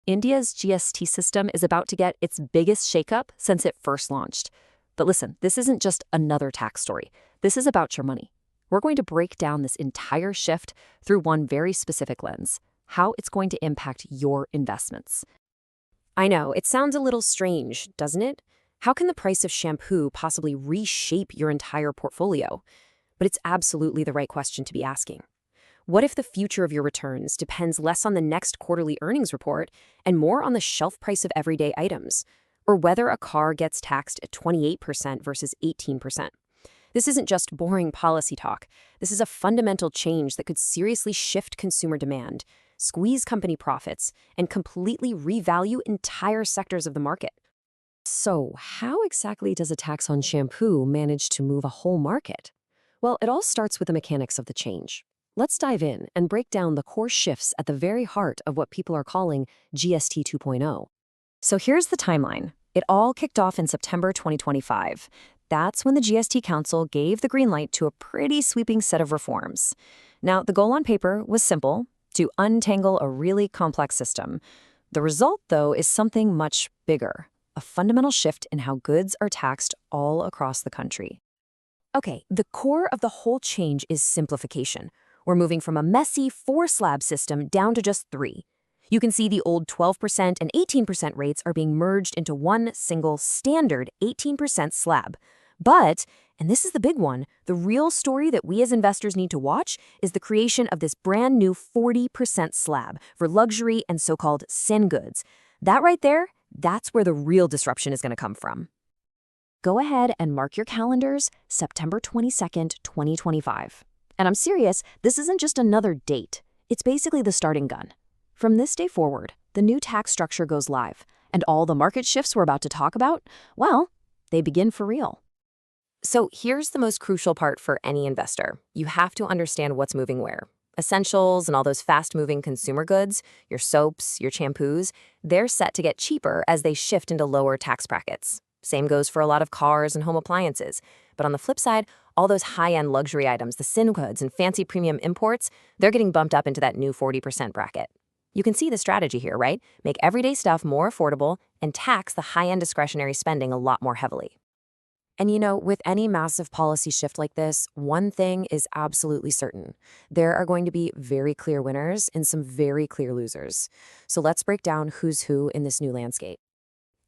India's GST system is about to get its biggest shakeup since it first launched. But listen, this isn't just another tax story. This is about your money. We're going to break down this entire shift through one very specific lens: how it's going to impact your investments. I know, it sounds a little strange, doesn't it? How can the price of shampoo possibly reshape your entire portfolio? But it's absolutely the right question to be asking. What if the future of your returns depends less on the next quarterly earnings report and more on the shelf price of everyday items? Or whether a car gets taxed at 28% versus 18%? This isn't just boring policy talk. This is a fundamental change that could seriously shift consumer demand, squeeze company profits, and completely revalue entire sectors of the market. So, how exactly does a tax on shampoo manage to move a whole market? Well, it all starts with the mechanics of the change. Let's dive in and break down the core shifts at the very heart of what people are calling GST 2.0. So here's the timeline. It all kicked off in September 2025. That's when the GST Council gave the green light to a pretty sweeping set of reforms. Now, the goal on paper was simple: to untangle a really complex system. The result, though, is something much bigger: a fundamental shift in how goods are taxed all across the country. Okay, the core of the whole change is simplification. We're moving from a messy 4-slab system down to just 3. You can see the old 12% and 18% rates are being merged into one single standard 18% slab. But, and this is the big one, the real story that we as investors need to watch is the creation of this brand new 40% slab for luxury and so-called sin goods. That right there, that's where the real disruption is going to come from. Go ahead and mark your calendars, September 22nd, 2025. And I'm serious, this isn't just another date. It's basically the starting gun. From this day forward, the new tax structure goes live, and all the market shifts we're about to talk about, well, they begin for real. So here's the most crucial part for any investor. You have to understand what's moving where. Essentials and all those fast-moving consumer goods, your soaps, your shampoos, they're set to get cheaper as they shift into lower tax brackets. Same goes for a lot of cars and home appliances. But on the flip side, all those high-end luxury items, the sin goods and fancy premium imports, they're getting bumped up into that new 40% bracket. You can see the strategy here, right? Make everyday stuff more affordable and tax the high-end discretionary spending a lot more heavily. And you know, with any massive policy shift like this, one thing is absolutely certain. There are going to be very clear winners and some very clear losers. So let's break down who's who in this new landscape.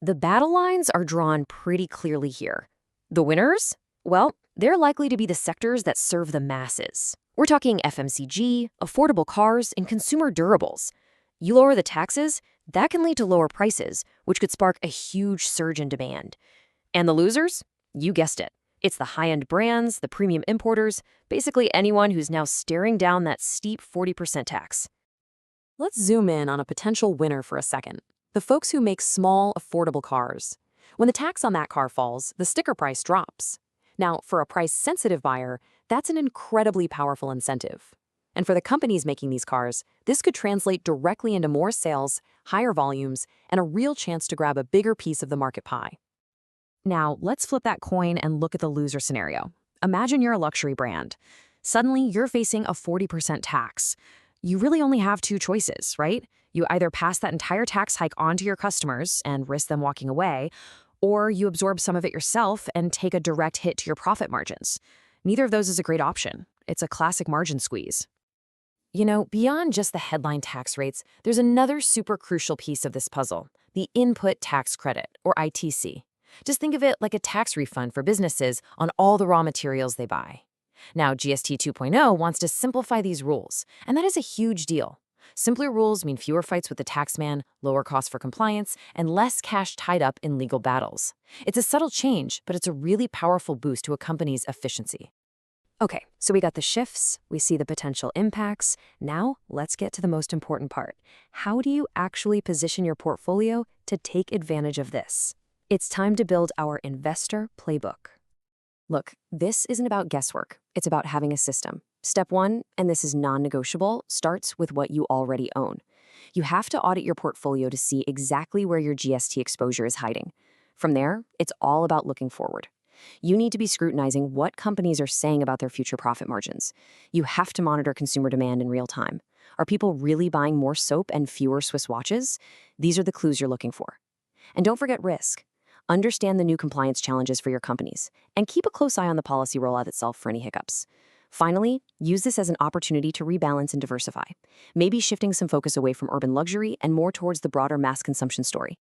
The battle lines are drawn pretty clearly here. The winners? Well, they're likely to be the sectors that serve the masses. We're talking FMCG, affordable cars, and consumer durables. You lower the taxes, that can lead to lower prices, which could spark a huge surge in demand. And the losers? You guessed it. It's the high-end brands, the premium importers, basically anyone who's now staring down that steep 40% tax. Let's zoom in on a potential winner for a second. The folks who make small, affordable cars. When the tax on that car falls, the sticker price drops. Now, for a price-sensitive buyer, that's an incredibly powerful incentive. And for the companies making these cars, this could translate directly into more sales, higher volumes, and a real chance to grab a bigger piece of the market pie. Now, let's flip that coin and look at the loser scenario. Imagine you're a luxury brand. Suddenly, you're facing a 40% tax. You really only have two choices, right? You either pass that entire tax hike on to your customers and risk them walking away, or you absorb some of it yourself and take a direct hit to your profit margins. Neither of those is a great option. It's a classic margin squeeze. You know, beyond just the headline tax rates, there's another super crucial piece of this puzzle: the input tax credit, or ITC. Just think of it like a tax refund for businesses on all the raw materials they buy. Now, GST 2.0 wants to simplify these rules, and that is a huge deal. Simpler rules mean fewer fights with the taxman, lower costs for compliance, and less cash tied up in legal battles. It's a subtle change, but it's a really powerful boost to a company's efficiency. Okay, so we got the shifts, we see the potential impacts. Now, let's get to the most important part. How do you actually position your portfolio to take advantage of this? It's time to build our investor playbook. Look, this isn't about guesswork. It's about having a system. Step 1, and this is non-negotiable, starts with what you already own. You have to audit your portfolio to see exactly where your GST exposure is hiding. From there, it's all about looking forward. You need to be scrutinizing what companies are saying about their future profit margins. You have to monitor consumer demand in real time. Are people really buying more soap and fewer Swiss watches? These are the clues you're looking for. And don't forget risk. Understand the new compliance challenges for your companies, and keep a close eye on the policy rollout itself for any hiccups. Finally, use this as an opportunity to rebalance and diversify, maybe shifting some focus away from urban luxury and more towards the broader mass consumption story.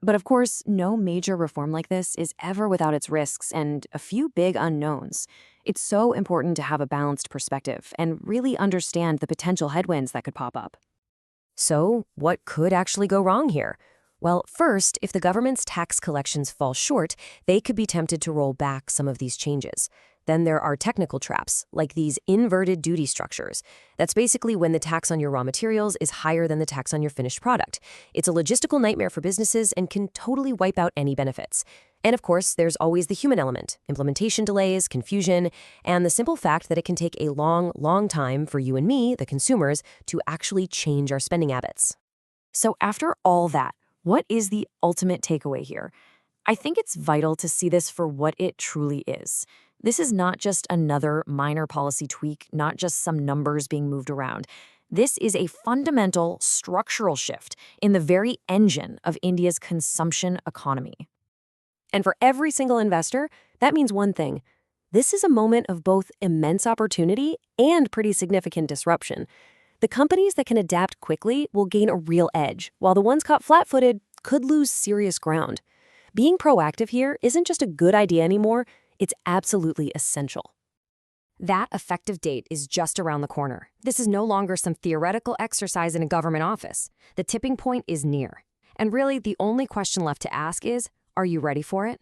But of course, no major reform like this is ever without its risks and a few big unknowns. It's so important to have a balanced perspective and really understand the potential headwinds that could pop up. So, what could actually go wrong here? Well, first, if the government's tax collections fall short, they could be tempted to roll back some of these changes. Then there are technical traps, like these inverted duty structures. That's basically when the tax on your raw materials is higher than the tax on your finished product. It's a logistical nightmare for businesses and can totally wipe out any benefits. And of course, there's always the human element, implementation delays, confusion, and the simple fact that it can take a long, long time for you and me, the consumers, to actually change our spending habits. So after all that, what is the ultimate takeaway here? I think it's vital to see this for what it truly is. This is not just another minor policy tweak, not just some numbers being moved around. This is a fundamental structural shift in the very engine of India's consumption economy. And for every single investor, that means one thing. This is a moment of both immense opportunity and pretty significant disruption. The companies that can adapt quickly will gain a real edge, while the ones caught flat-footed could lose serious ground. Being proactive here isn't just a good idea anymore, it's absolutely essential. That effective date is just around the corner. This is no longer some theoretical exercise in a government office. The tipping point is near. And really, the only question left to ask is, are you ready for it?